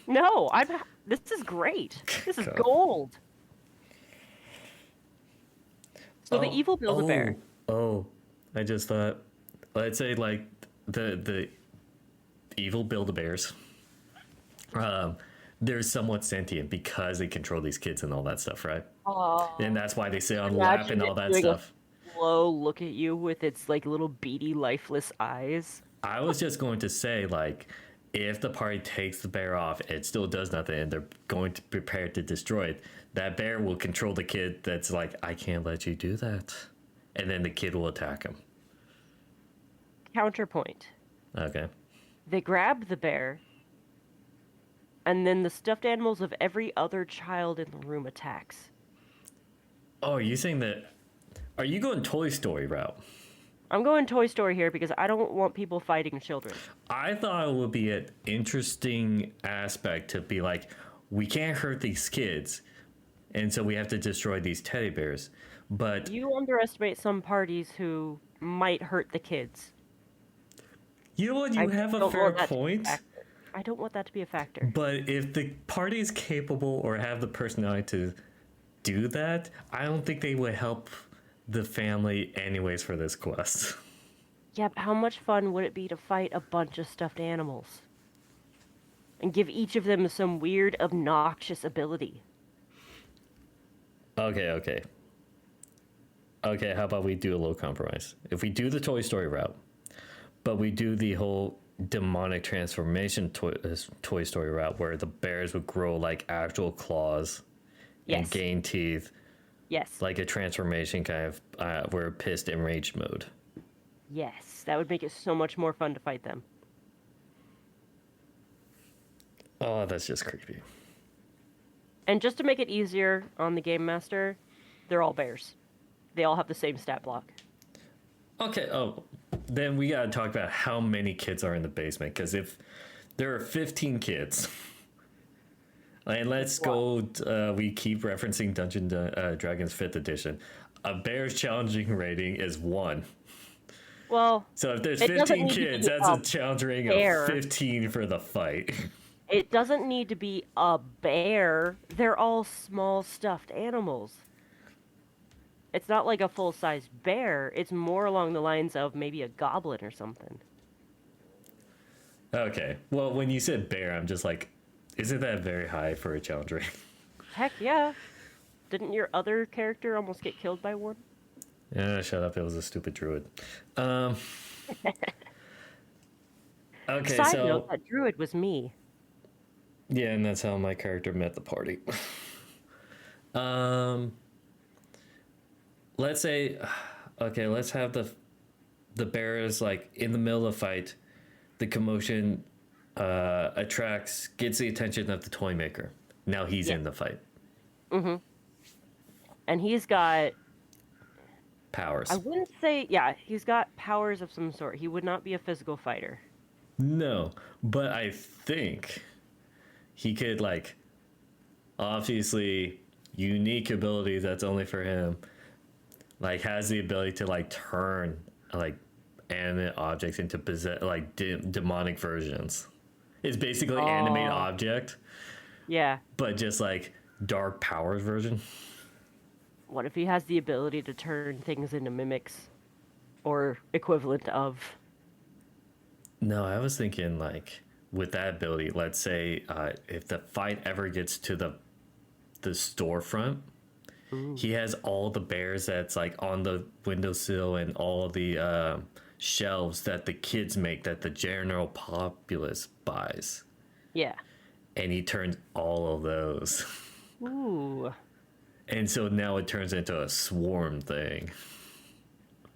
No, this is great. This is God. gold. So the Oh, evil oh, Build-A-Bear. oh. I just thought, let's say like the evil Build-A-Bears, um, they're somewhat sentient because they control these kids and all that stuff, right? And Oh, that's why they sit on lap imagine and it all that doing a stuff. slow look at you with its like little beady, lifeless eyes. I was just going to say, like, if the party takes the bear off, it still does nothing, and they're going to prepare to destroy it. That bear will control the kid that's like, I can't let you do that. And then the kid will attack him. Counterpoint. Okay. They grab the bear, and then the stuffed animals of every other child in the room attacks. Oh, are you saying that? Are you going Toy Story route? I'm going Toy Story here because I don't want people fighting children. I thought it would be an interesting aspect to be like, we can't hurt these kids, and so we have to destroy these teddy bears. But You underestimate some parties who might hurt the kids. you know what? I You have a don't fair want that to be a point. factor. I don't want that to be a factor. But if the party is capable or have the personality to do that, I don't think they would help the family anyways for this quest. Yeah, but how much fun would it be to fight a bunch of stuffed animals? And give each of them some weird, obnoxious ability. Okay. Okay, how about we do a little compromise? If we do the Toy Story route, but we do the whole demonic transformation Toy Story route where the bears would grow like actual claws and Yes. gain teeth, Yes. like a transformation kind of we're pissed enraged mode. Yes. That would make it so much more fun to fight them. Oh, that's just creepy. And just to make it easier on the Game Master, they're all bears. They all have the same stat block. Okay, oh, then we gotta talk about how many kids are in the basement, because if there are 15 kids, and let's go, we keep referencing Dragons 5th edition, a bear's challenging rating is 1. Well, So if there's it doesn't 15 need to kids, be that's a a challenge rating bear. of 15 for the fight. It doesn't need to be a bear. They're all small stuffed animals. It's not like a full-size bear. It's more along the lines of maybe a goblin or something. Okay, well, when you said bear, I'm just like, isn't that very high for a challenge rating? Heck yeah. Didn't your other character almost get killed by one? Yeah, shut up, it was a stupid druid. Okay, Side so... note, that druid was me. Yeah, and that's how my character met the party. Let's say, okay, let's have the bears like in the middle of the fight. The commotion gets the attention of the toy maker. Now he's Yeah. in the fight. And he's got, Powers. I wouldn't say, yeah, he's got powers of some sort. He would not be a physical fighter. No, but I think he could like, obviously, unique abilities that's only for him. Like has the ability to like turn like animate objects into like demonic versions. It's basically animate Oh. object, Yeah. but just like dark powers version. What if he has the ability to turn things into mimics? Or equivalent of. No, I was thinking like with that ability, let's say if the fight ever gets to the storefront, he has all the bears that's like on the windowsill and all the shelves that the kids make that the general populace buys, Yeah. and he turns all of those. Ooh. And so now it turns into a swarm thing.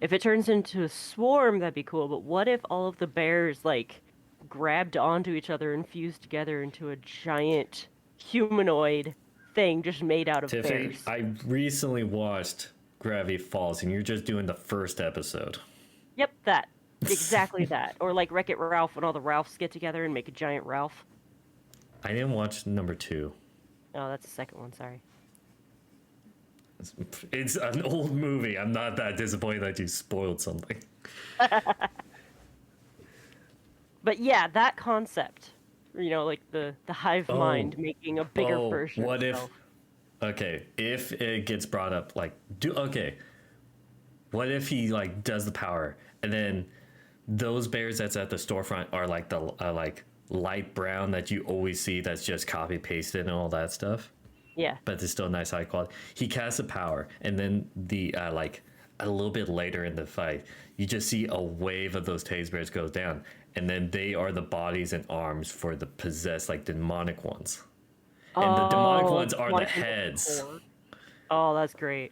If it turns into a swarm, that'd be cool, but what if all of the bears, like, grabbed onto each other and fused together into a giant humanoid thing just made out of Tiffany, bears? I recently watched Gravity Falls, and you're just doing the first episode. Yep, that. Exactly that. Or like Wreck-It Ralph when all the Ralphs get together and make a giant Ralph. I didn't watch number 2. Oh, that's the second one, sorry. It's an old movie. I'm not that disappointed that you spoiled something. But yeah, that concept. You know, like the hive mind making a bigger version What of if? itself. Okay, if it gets brought up, like, what if he like does the power, and then those bears that's at the storefront are like the like light brown that you always see, that's just copy pasted and all that stuff, Yeah. but it's still nice high quality. He casts a power, and then the like a little bit later in the fight, you just see a wave of those Taze bears go down, and then they are the bodies and arms for the possessed, like demonic ones, and the demonic ones are the heads. Oh, that's great.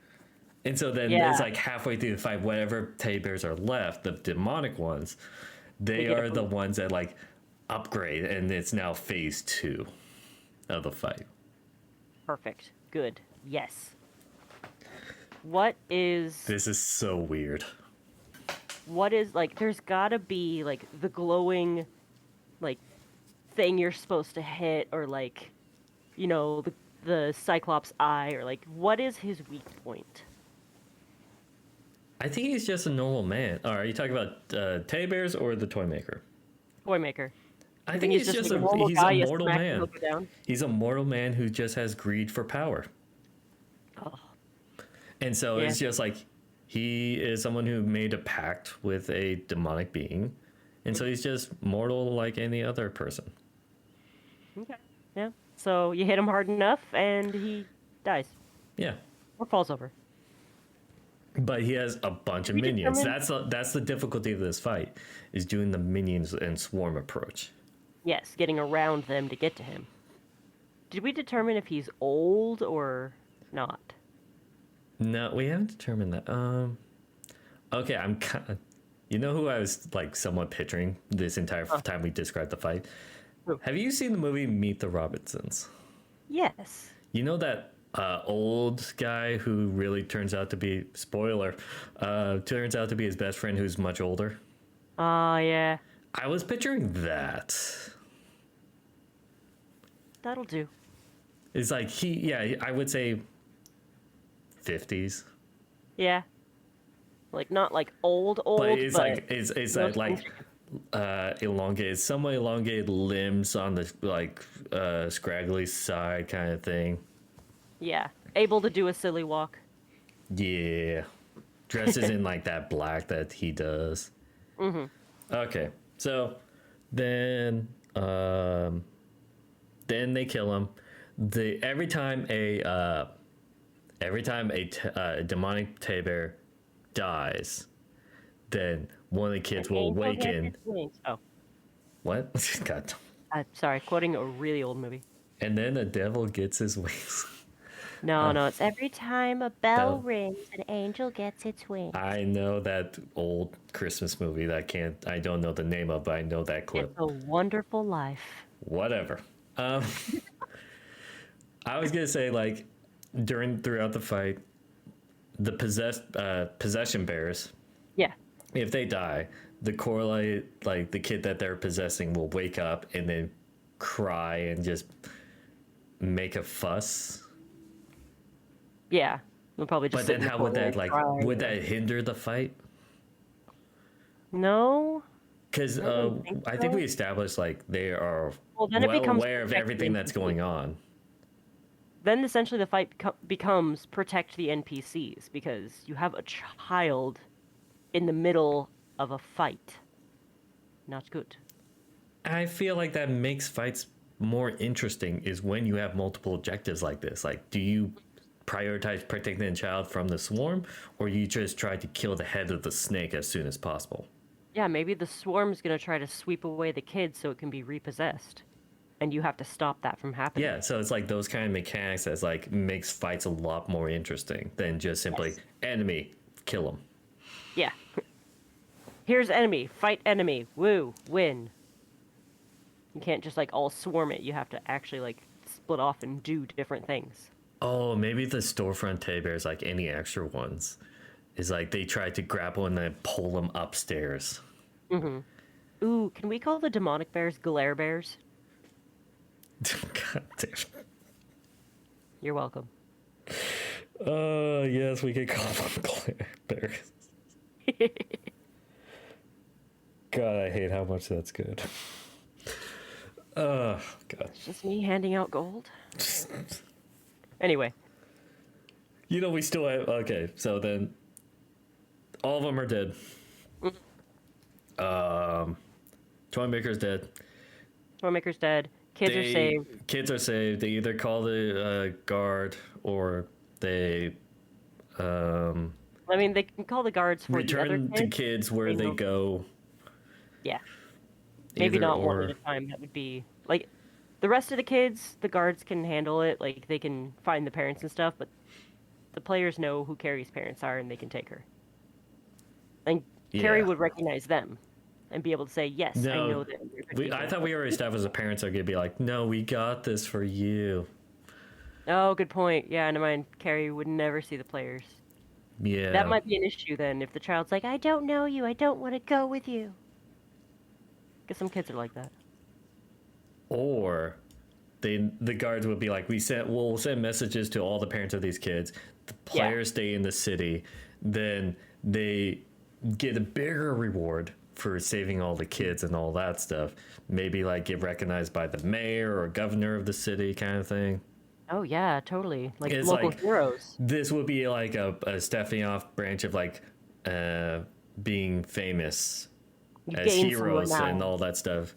And so then Yeah. it's like halfway through the fight, whatever teddy bears are left, the demonic ones, they get are a the boost. ones that like upgrade, and it's now phase 2 of the fight. Perfect. Good. Yes. What is This is so weird. like there's gotta be like the glowing like thing you're supposed to hit, or like, you know, the Cyclops eye, or like what is his weak point? I think he's just a normal man. Are you talking about teddy bears or the toy maker? Toy maker. I think he's just like, normal he's guy, a you mortal smack him, man. he'll go down? He's a mortal man who just has greed for power. Oh, And so Yeah. it's just like he is someone who made a pact with a demonic being. And so he's just mortal like any other person. okay. Yeah. So you hit him hard enough and he dies. Yeah. Or falls over. But he has a bunch of we minions. determine- That's the difficulty of this fight, is doing the minions and swarm approach. Yes, getting around them to get to him. Did we determine if he's old or not? No, we haven't determined that. Okay, I'm kind of, you know who I was like somewhat picturing this entire time we described the fight? Who? Have you seen the movie Meet the Robinsons? Yes. You know that old guy who really turns out to be, spoiler, turns out to be his best friend who's much older? Yeah. I was picturing that. That'll do. It's like I would say 50s. Yeah. Like not like old, But it's but like it's no like elongated, somewhat elongated limbs on the like scraggly side kind of thing. yeah, able to do a silly walk. Yeah, dresses in like that black that he does. Mm-hmm. Okay, so then they kill him. Every time a demonic teddy bear dies, then one of the kids will Angel gets awaken. its wings. Oh, What? God. sorry, quoting a really old movie. And then the devil gets his wings. No, it's every time a bell Bell. rings, an angel gets its wings. I know that old Christmas movie that I don't know the name of, but I know that clip. It's a Wonderful Life. Whatever. I was gonna say, like, throughout the fight, the possession bears, Yeah. if they die, the correlate, like the kid that they're possessing will wake up and then cry and just make a fuss. Yeah. They'll probably just But sit then in the how would corner that and like cry. would that hinder the fight? No. Because I don't think I think so. we established like they are Well, then it becomes aware of everything that's going on. Then essentially the fight becomes protect the NPCs, because you have a child in the middle of a fight. Not good. I feel like that makes fights more interesting is when you have multiple objectives like this. Like, do you prioritize protecting the child from the swarm, or you just try to kill the head of the snake as soon as possible? Yeah, maybe the swarm's gonna try to sweep away the kid so it can be repossessed. And you have to stop that from happening. Yeah, so it's like those kind of mechanics that like makes fights a lot more interesting than just simply Yes. enemy, kill them. Yeah. Here's enemy. Fight enemy. Woo. Win. You can't just like all swarm it. You have to actually like split off and do different things. Oh, maybe the storefront teddy bears, like any extra ones, is like they tried to grapple and then pull them upstairs. Ooh, can we call the demonic bears glare bears? God damn. You're welcome. Yes, we could call them glare bears. God, I hate how much that's good. Oh, God. It's just me handing out gold. Anyway, You know, we still have. Okay, so then all of them are dead. Toymaker's dead. Toymaker's dead. Kids are saved. Kids are saved. They either call the guard or they I mean, they can call the guards for the other return kids. to kids where they don't- go. Yeah. Maybe Either not one or. at a time. That would be like the rest of the kids. The guards can handle it. Like they can find the parents and stuff. But the players know who Carrie's parents are, and they can take her. And Carrie Yeah. would recognize them, and be able to say, "Yes, I No, know that." I thought we already established the parents are gonna be like, no, we got this for you. Oh, good point. Yeah, never mind. Carrie would never see the players. Yeah. That might be an issue then if the child's like, "I don't know you. I don't want to go with you." Because some kids are like that. Or the guards would be like, we'll send messages to all the parents of these kids. The Yeah. players stay in the city, then they get a bigger reward for saving all the kids and all that stuff. Maybe like get recognized by the mayor or governor of the city, kind of thing. Oh yeah, totally. Like It's local like- heroes. This would be like a stepping off branch of like being famous You as gain some heroes and renown. all that stuff.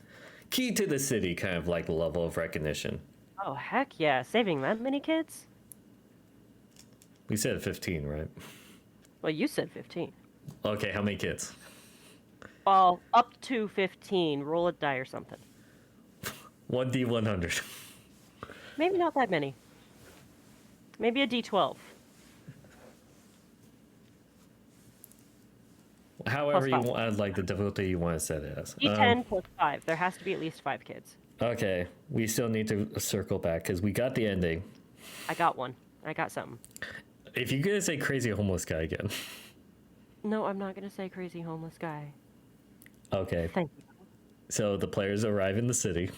Key to the city, kind of like level of recognition. Oh heck yeah, saving that many kids? We said 15, right? Well, you said 15. Okay, how many kids? Well, up to 15. Roll a die or something. 1d100. Maybe not that many. Maybe a D12. However you five. want, like the difficulty you want to set it as. D10 plus 5. There has to be at least 5 kids. Okay, we still need to circle back because we got the ending. I got one. I got something. If you gonna say crazy homeless guy again, No, I'm not going to say crazy homeless guy. okay. Thank you. So the players arrive in the city.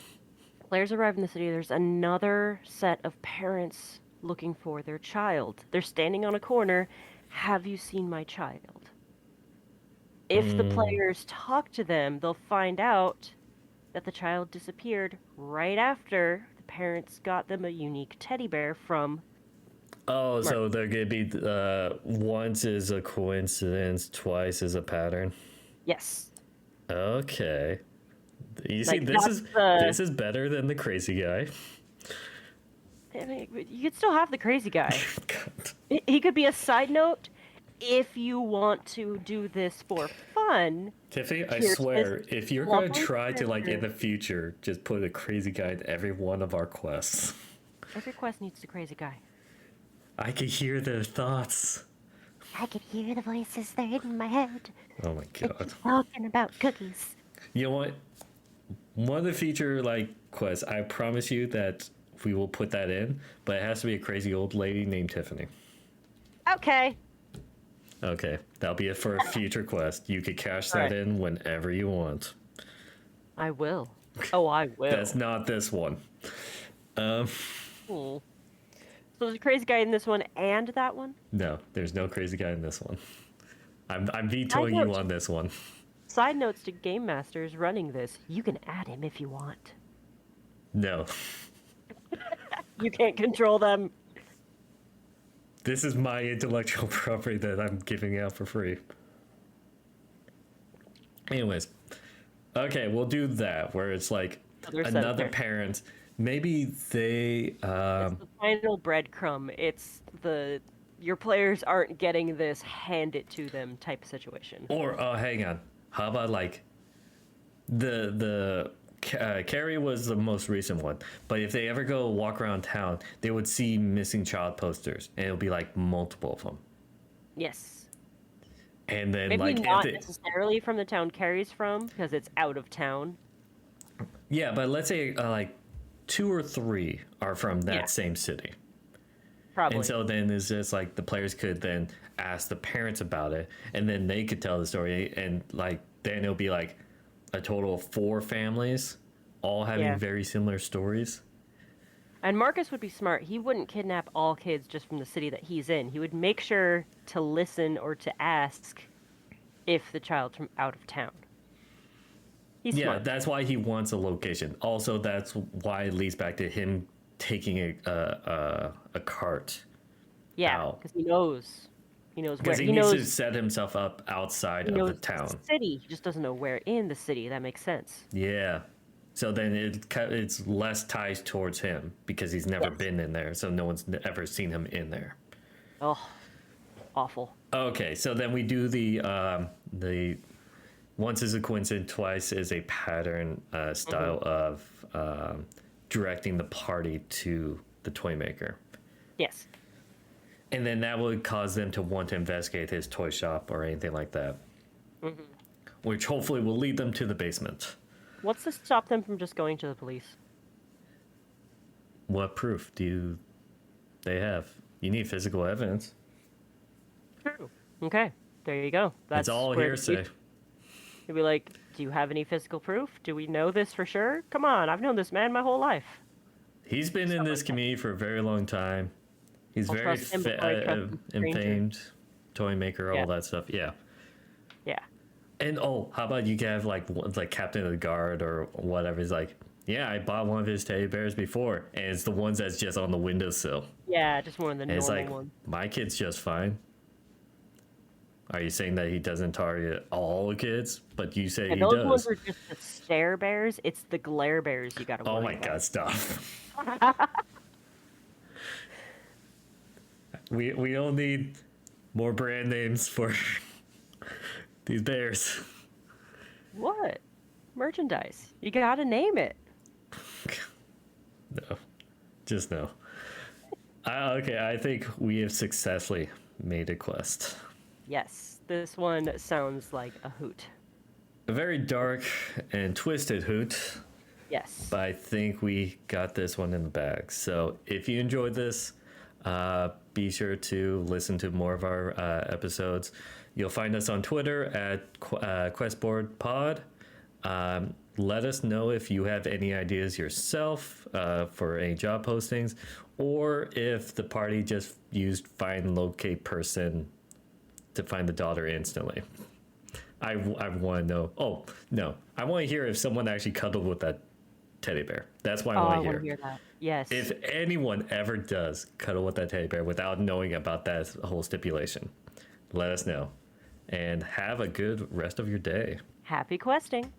Players arrive in the city. There's another set of parents looking for their child. They're standing on a corner. Have you seen my child? If the players talk to them, they'll find out that the child disappeared right after the parents got them a unique teddy bear from. Oh, so they're gonna be once is a coincidence, twice is a pattern. Yes. Okay. You see, Like, this is better than the crazy guy. I mean, you could still have the crazy guy. God. He could be a side note if you want to do this for fun. Tiffany, I Here's swear, this if you're gonna lovely try to like in character. the future just put a crazy guy in every one of our quests, Every quest needs the crazy guy. I could hear their thoughts. I could hear the voices, they're in my head. Oh my god. Talking about cookies. You know what? One of the future like quests, I promise you that we will put that in, but it has to be a crazy old lady named Tiffany. Okay. Okay, that'll be it for a future quest. You could cash that Alright. in whenever you want. I will. Oh, I will. That's not this one. Hmm. So there's a crazy guy in this one and that one? No, there's no crazy guy in this one. I'm vetoing you on this one. Side notes to Game Masters running this. You can add him if you want. No. You can't control them. This is my intellectual property that I'm giving out for free. Anyways. Okay, we'll do that where it's like Other set of another parents. parent. Maybe they It's the final breadcrumb. It's the your players aren't getting this hand it to them type of situation. or oh hang on. How about like Carrie was the most recent one, but if they ever go walk around town, they would see missing child posters, and it'll be like multiple of them. Yes. And then Maybe like not necessarily from the town Carrie's from, because it's out of town. yeah, but let's say like 2 or 3 are from that Yeah. same city. Probably. And so then it's just like the players could then ask the parents about it, and then they could tell the story, and like then it'll be like a total of 4 families, all having Yeah. very similar stories. And Marcus would be smart. He wouldn't kidnap all kids just from the city that he's in. He would make sure to listen or to ask if the child's from out of town. He's Yeah, smart. that's why he wants a location. Also, that's why it leads back to him taking a cart Yeah, out. because he knows. He knows where. Because he He needs to knows. set himself up outside He of knows the town. city. He just doesn't know where in the city. That makes sense. Yeah. So then it's less ties towards him because he's never Yes. been in there. So no one's ever seen him in there. Oh, awful. Okay, so then we do the once is a coincidence, twice is a pattern style of directing the party to the toy maker. Yes. And then that would cause them to want to investigate his toy shop or anything like that. Which hopefully will lead them to the basement. What's to stop them from just going to the police? What proof do they have? You need physical evidence. True. Okay. There you go. That's all where hearsay. You'd be like, do you have any physical proof? Do we know this for sure? Come on, I've known this man my whole life. He's been in this community for a very long time. He's I'll very trust him before I trust a stranger. famed toy maker, Yeah. all that stuff. Yeah. Yeah. And how about you can have like Captain of the Guard or whatever? He's like, yeah, I bought one of his teddy bears before, and it's the ones that's just on the windowsill. Yeah, just one of the And it's normal like, ones. my kid's just fine. Are you saying that he doesn't target all the kids, but you say And he those does? ones are just the stare bears. It's the glare bears you gotta Oh worry my about. god, stop. we don't need more brand names for these bears. What? Merchandise. You gotta name it. No. Just no. Okay, I think we have successfully made a quest. Yes, this one sounds like a hoot. A very dark and twisted hoot, Yes. but I think we got this one in the bag. So if you enjoyed this, be sure to listen to more of our episodes. You'll find us on Twitter at QuestboardPod. Let us know if you have any ideas yourself for any job postings, or if the party just used find locate person to find the daughter instantly. I want to know. Oh, no. I want to hear if someone actually cuddled with that teddy bear. That's what I Oh, I want to want hear. to hear that. Yes. If anyone ever does cuddle with that teddy bear without knowing about that whole stipulation, let us know. And have a good rest of your day. Happy questing.